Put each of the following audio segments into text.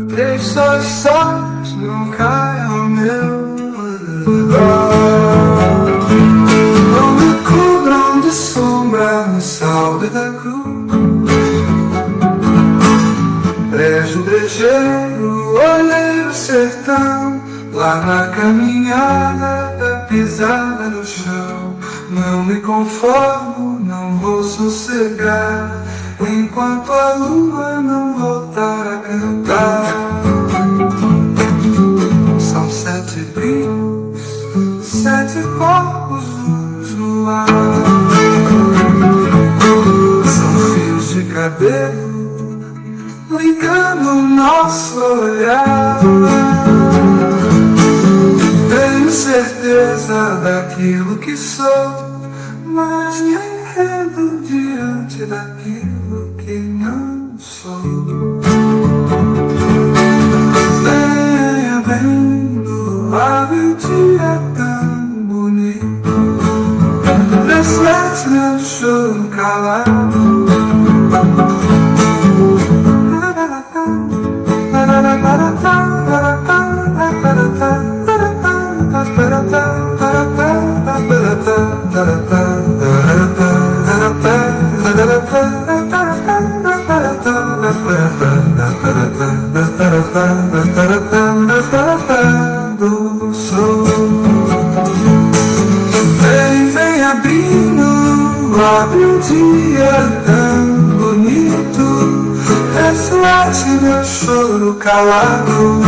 Três sóis não cai ao meu redor, não me cobram de sombra no salve da cruz. Brejo, brejeiro, olhei o sertão, lá na caminhada da pisada no chão. Não me conformo, não vou sossegar, enquanto a lua não voltar a cantar. São 7 brincos, 7 corpos no ar. São fios de cabelo ligando o nosso olhar. Tenho certeza daquilo que sou, mas me enredo diante daquilo que não sou. Venha vendo, abre o dia tão bonito, reflete meu choro calado. Vem abrindo, abre um dia tão bonito, reflete meu choro calado.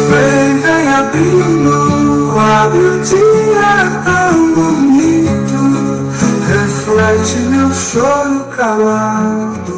Vem abrindo, abre um dia tão bonito, reflete meu choro calado.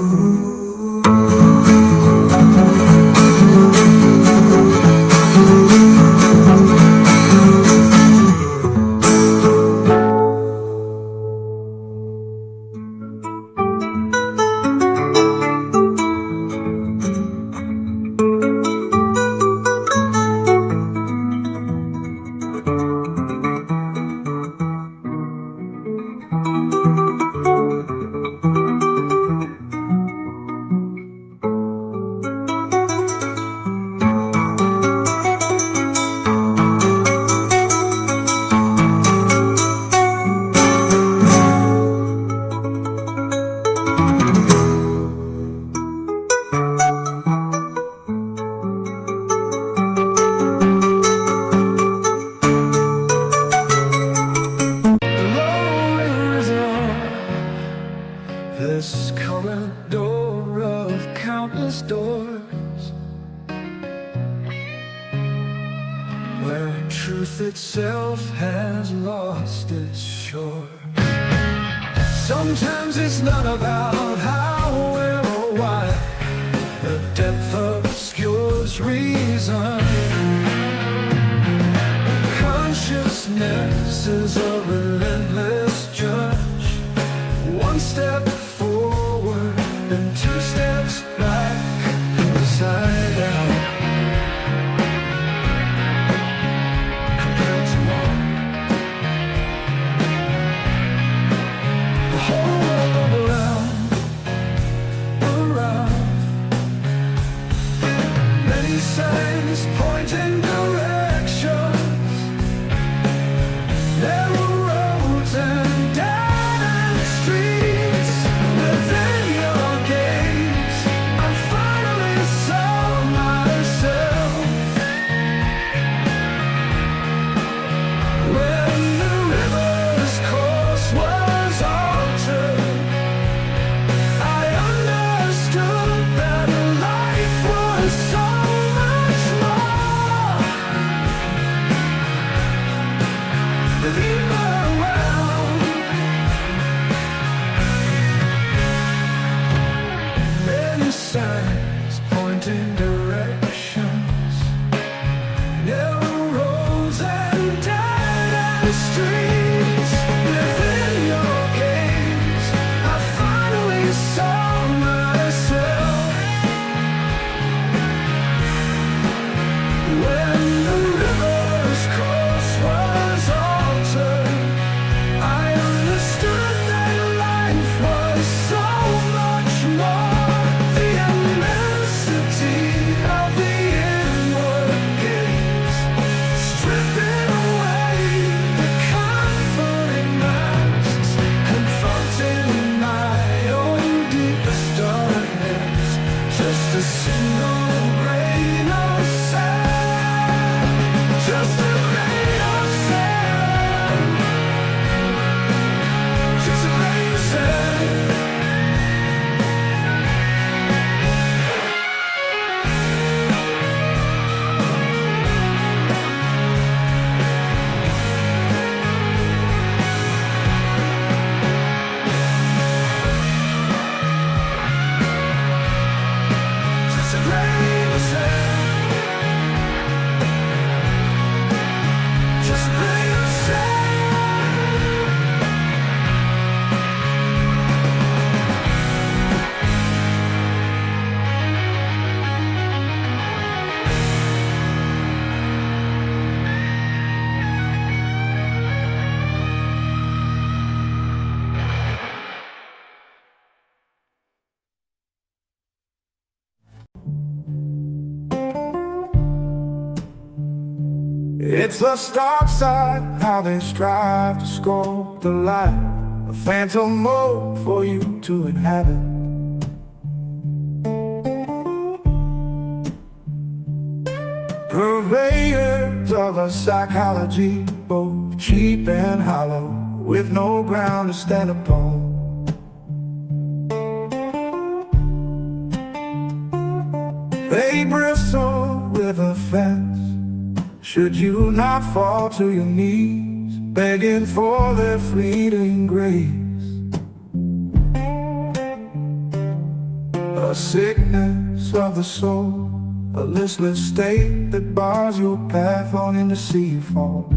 This corridor of countless doors, where truth itself has lost its shore. Sometimes it's not about how, where, or why. The depth obscures reason. Consciousness is a relentless judge. One step forward and 2 steps back, inside out. Compared to all, the whole world around. Many signs pointing directions, narrow It's the dark side, how they strive to sculpt the light, a phantom mode for you to inhabit. Purveyors of a psychology, both cheap and hollow, with no ground to stand upon. They bristle with offense, should you not fall to your knees, begging for their fleeting grace. A sickness of the soul, a listless state that bars your path on into seafall.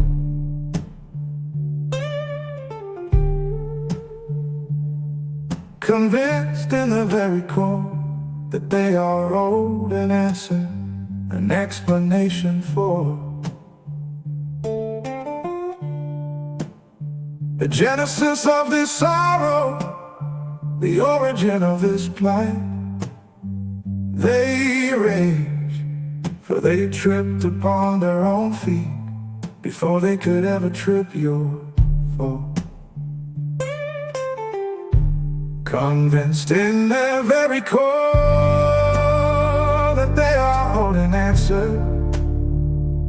Convinced in the very core that they are owed an answer, an explanation for the genesis of this sorrow, the origin of this plight. They rage, for they tripped upon their own feet before they could ever trip your fall. Convinced in their very core that they are owed an answer,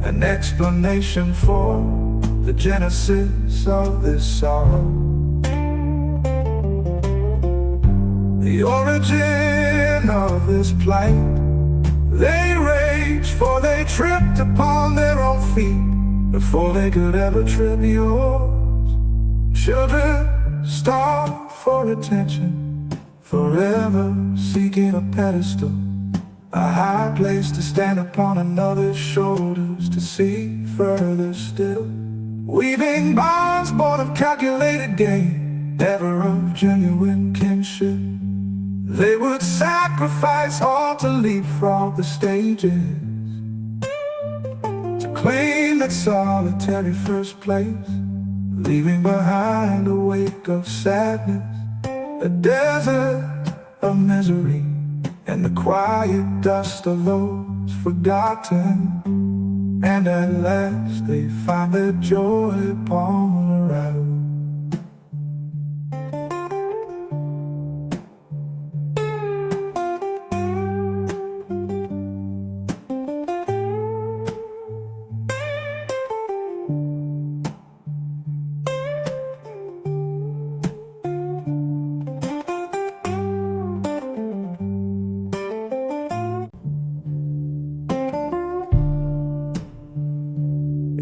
an explanation for the genesis of this sorrow, the origin of this plight. They rage, for they tripped upon their own feet before they could ever trip yours. Children starve for attention, forever seeking a pedestal, a high place to stand upon another's shoulders, to see further still. Weaving bonds born of calculated gain, never of genuine kinship. They would sacrifice all to leapfrog the stages, to claim that solitary first place, leaving behind a wake of sadness, a desert of misery, and the quiet dust of those forgotten. And at last they find their joy upon the road.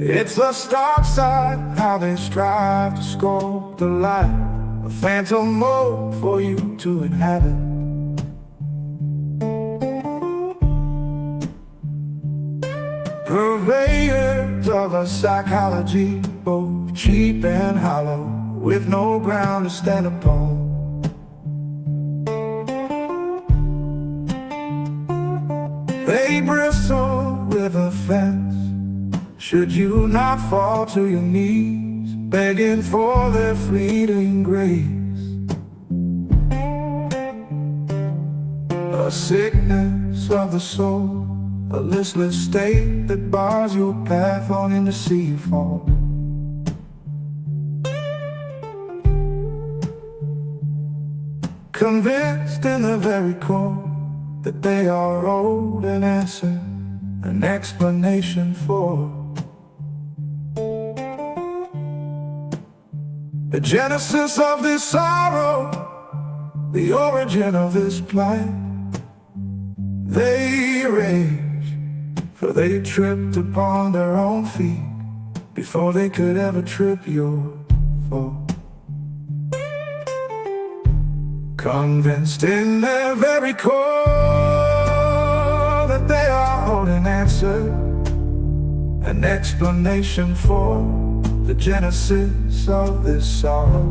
It's the dark side, how they strive to sculpt the light, a phantom mode for you to inhabit. Purveyors of a psychology, both cheap and hollow, with no ground to stand upon. They bristle with offense, should you not fall to your knees, begging for their fleeting grace. A sickness of the soul, a listless state that bars your path on into seafall. Convinced in the very core that they are owed an answer, an explanation for the genesis of this sorrow, the origin of this plight. They rage, for they tripped upon their own feet before they could ever trip your fall. Convinced in their very core that they are owed an answer, an explanation for the genesis of this sorrow,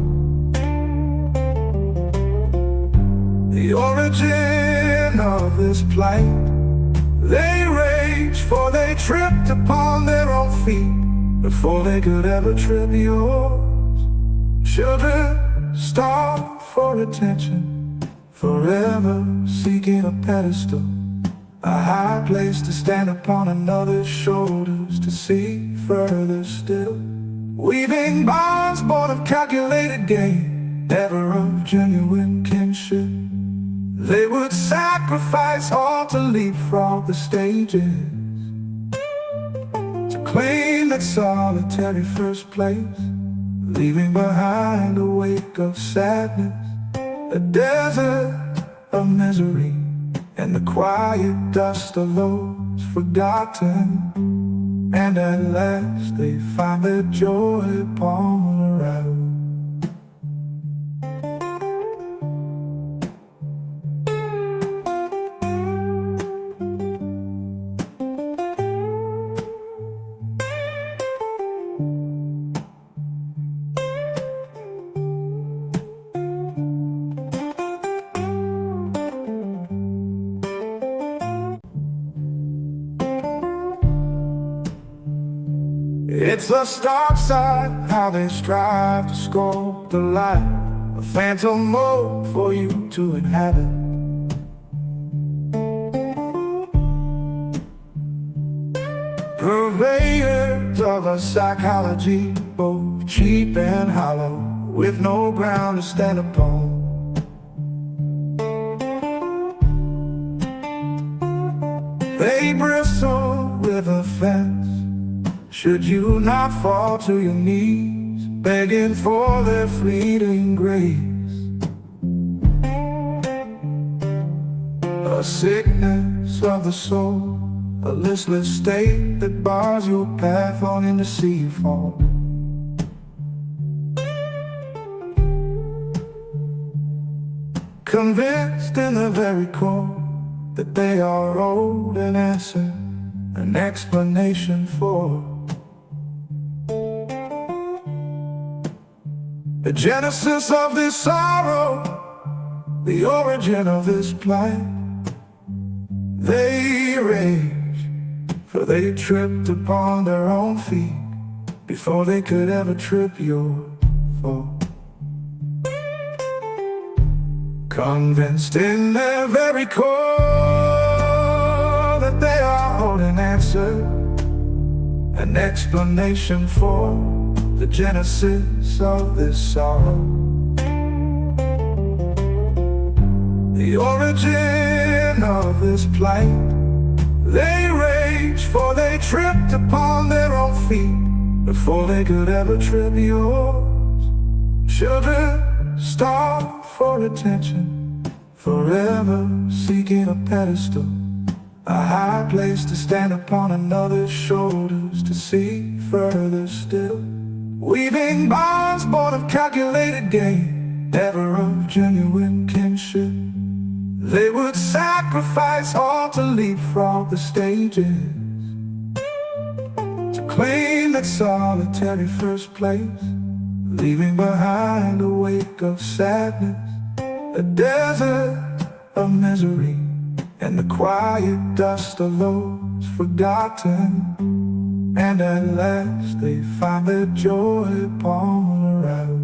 the origin of this plight. They rage, for they tripped upon their own feet before they could ever trip yours. Children starve for attention, forever seeking a pedestal, a high place to stand upon another's shoulders, to see further still. Weaving bonds born of calculated gain, never of genuine kinship. They would sacrifice all to leapfrog the stages, to claim that solitary first place, leaving behind a wake of sadness, a desert of misery, and the quiet dust of those forgotten. And at last they find their joy upon the road. It's the dark side, how they strive to sculpt the light, a phantom mode for you to inhabit. Purveyors of a psychology, both cheap and hollow, with no ground to stand upon. They bristle with offense, should you not fall to your knees, begging for their fleeting grace. A sickness of the soul, a listless state that bars your path on into seafall. Convinced in the very core that they are owed an answer, an explanation for the genesis of this sorrow, the origin of this plight. They rage, for they tripped upon their own feet before they could ever trip your fall. Convinced in their very core that they are owed an answer, an explanation for the genesis of this sorrow. The origin of this plight. They rage, for they tripped upon their own feet before they could ever trip yours. Children starve for attention, forever seeking a pedestal, a high place to stand upon another's shoulders, to see further still. Weaving bonds born of calculated gain, never of genuine kinship. They would sacrifice all to leapfrog the stages, to claim that solitary first place, leaving behind a wake of sadness, a desert of misery, and the quiet dust of those forgotten. And at last they find their joy upon the road.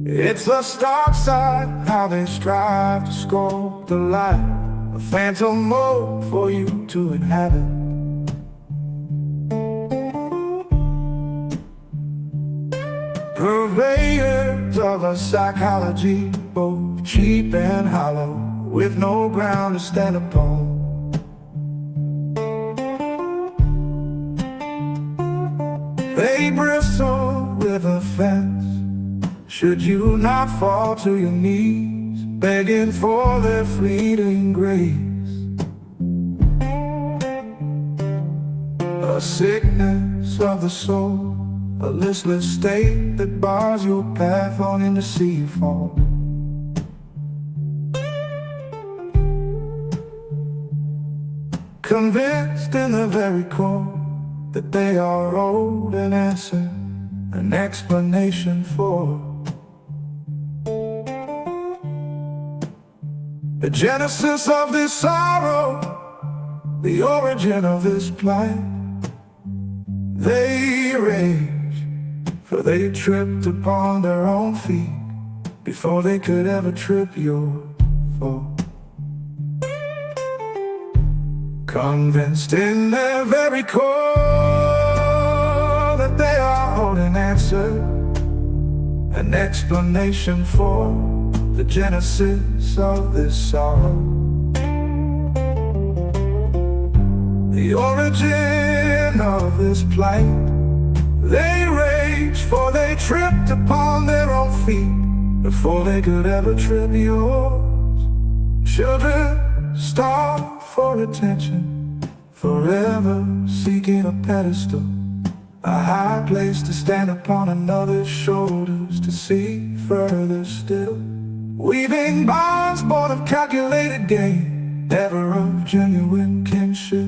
It's the dark side, how they strive to sculpt the light, a phantom mode for you to inhabit. Purveyors of a psychology, both cheap and hollow, with no ground to stand upon. They bristle with offense, should you not fall to your knees, begging for their fleeting grace. A sickness of the soul, a listless state that bars your path on into seafall. Convinced in the very core that they are owed an answer, an explanation for The genesis of this sorrow, the origin of this plight. They rage, for they tripped upon their own feet before they could ever trip your fall. Convinced in their very core that they are owed an answer, an explanation for the genesis of this sorrow. The origin of this plight. They rage, for they tripped upon their own feet before they could ever trip yours. Children starve for attention, forever seeking a pedestal, a high place to stand upon another's shoulders, to see further still. Weaving bonds born of calculated gain, never of genuine kinship.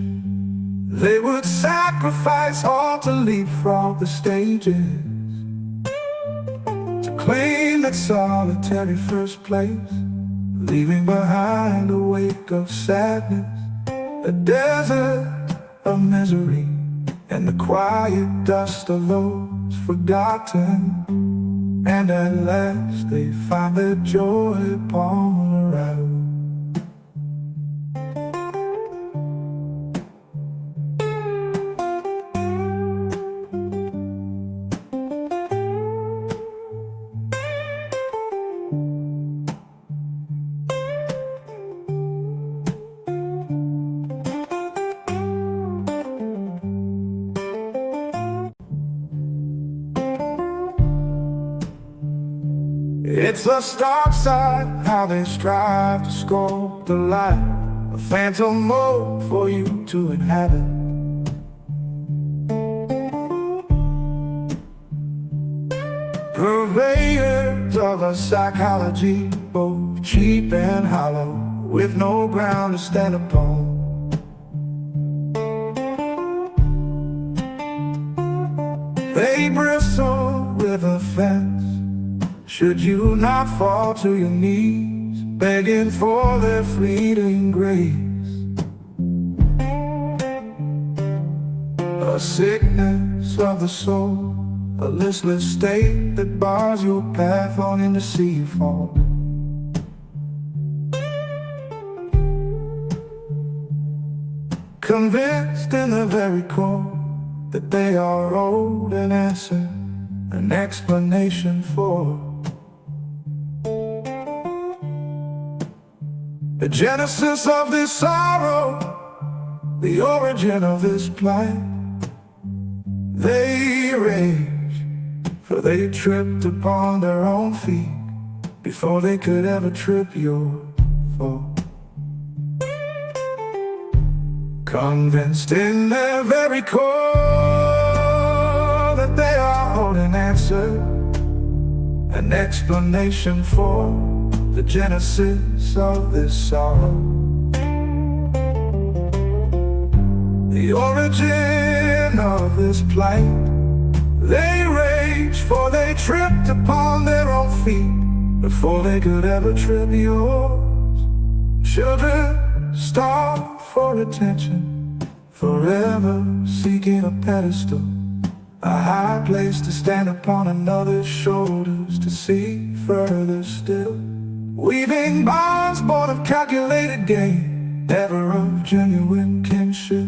They would sacrifice all to leapfrog the stages, to claim that solitary first place, leaving behind a wake of sadness, a desert of misery, and the quiet dust of those forgotten. And at last they find their joy upon the road. It's the dark side, how they strive to sculpt the light, a phantom mold for you to inhabit. Purveyors of a psychology, both cheap and hollow, with no ground to stand upon. They bristle with offense, should you not fall to your knees, begging for their fleeting grace. A sickness of the soul, a listless state that bars your path on into seafall. Convinced in the very core that they are owed an answer, an explanation for the genesis of this sorrow, the origin of this plight. They rage, for they tripped upon their own feet before they could ever trip your fall. Convinced in their very core that they are owed an answer, an explanation for the genesis of this sorrow. The origin of this plight. They rage, for they tripped upon their own feet before they could ever trip yours. Children starve for attention, forever seeking a pedestal, a high place to stand upon another's shoulders, to see further still. Weaving bonds born of calculated gain, never of genuine kinship.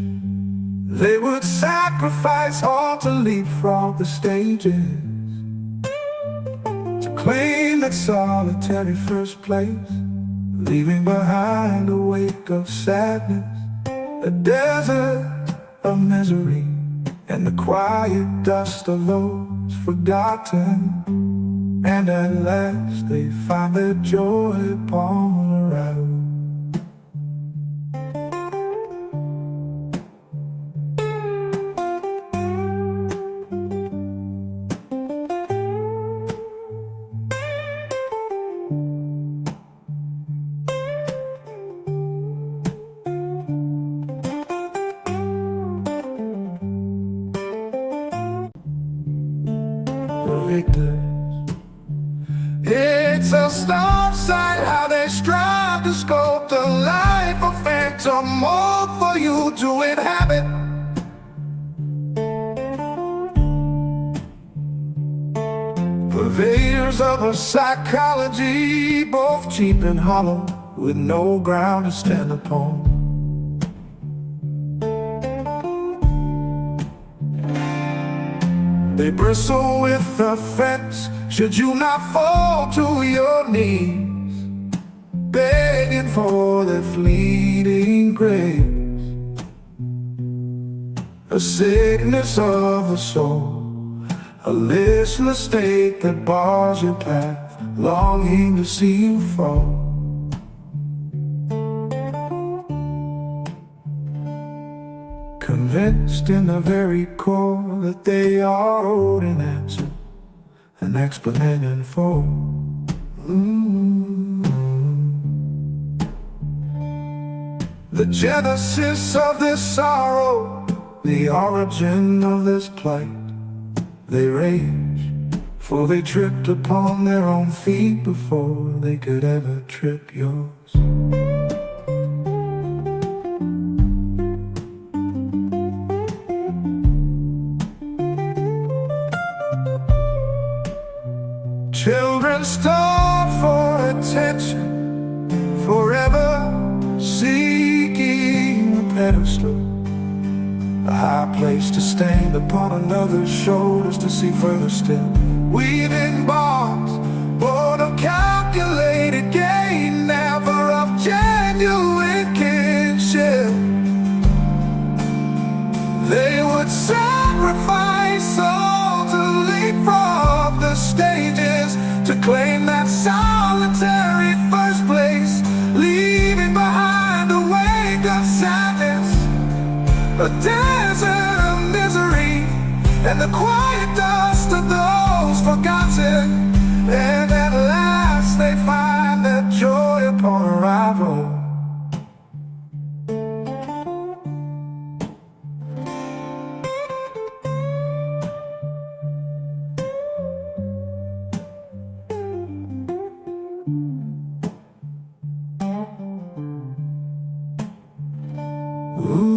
They would sacrifice all to leapfrog the stages, to claim that solitary first place, leaving behind a wake of sadness, a desert of misery, and the quiet dust of those forgotten. And at last they find their joy upon the road. The victors. It's a storm sight, how they strive to scope to inhabit. Purveyors of a psychology, both cheap and hollow, with no ground to stand upon. They bristle with offense should you not fall to your knees, begging for their fleeting grace. A sickness of the soul, a listless state that bars your path, longing to see you fall. Convinced in the very core that they are owed an answer, an explanation for. The genesis of this sorrow, the origin of this plight. They rage, for they tripped upon their own feet before they could ever trip yours. Children starve for attention, forever seeking a pedestal, a high place to stand upon another's shoulders to see further still. Weaving bonds, born of calculated gain, never of genuine kinship. They would sacrifice all to leap from the stages, to claim that solitary first place, leaving behind a wake of sadness, a desert of misery, and the quiet dust of those forgotten. And at last they find their joy upon arrival. Ooh.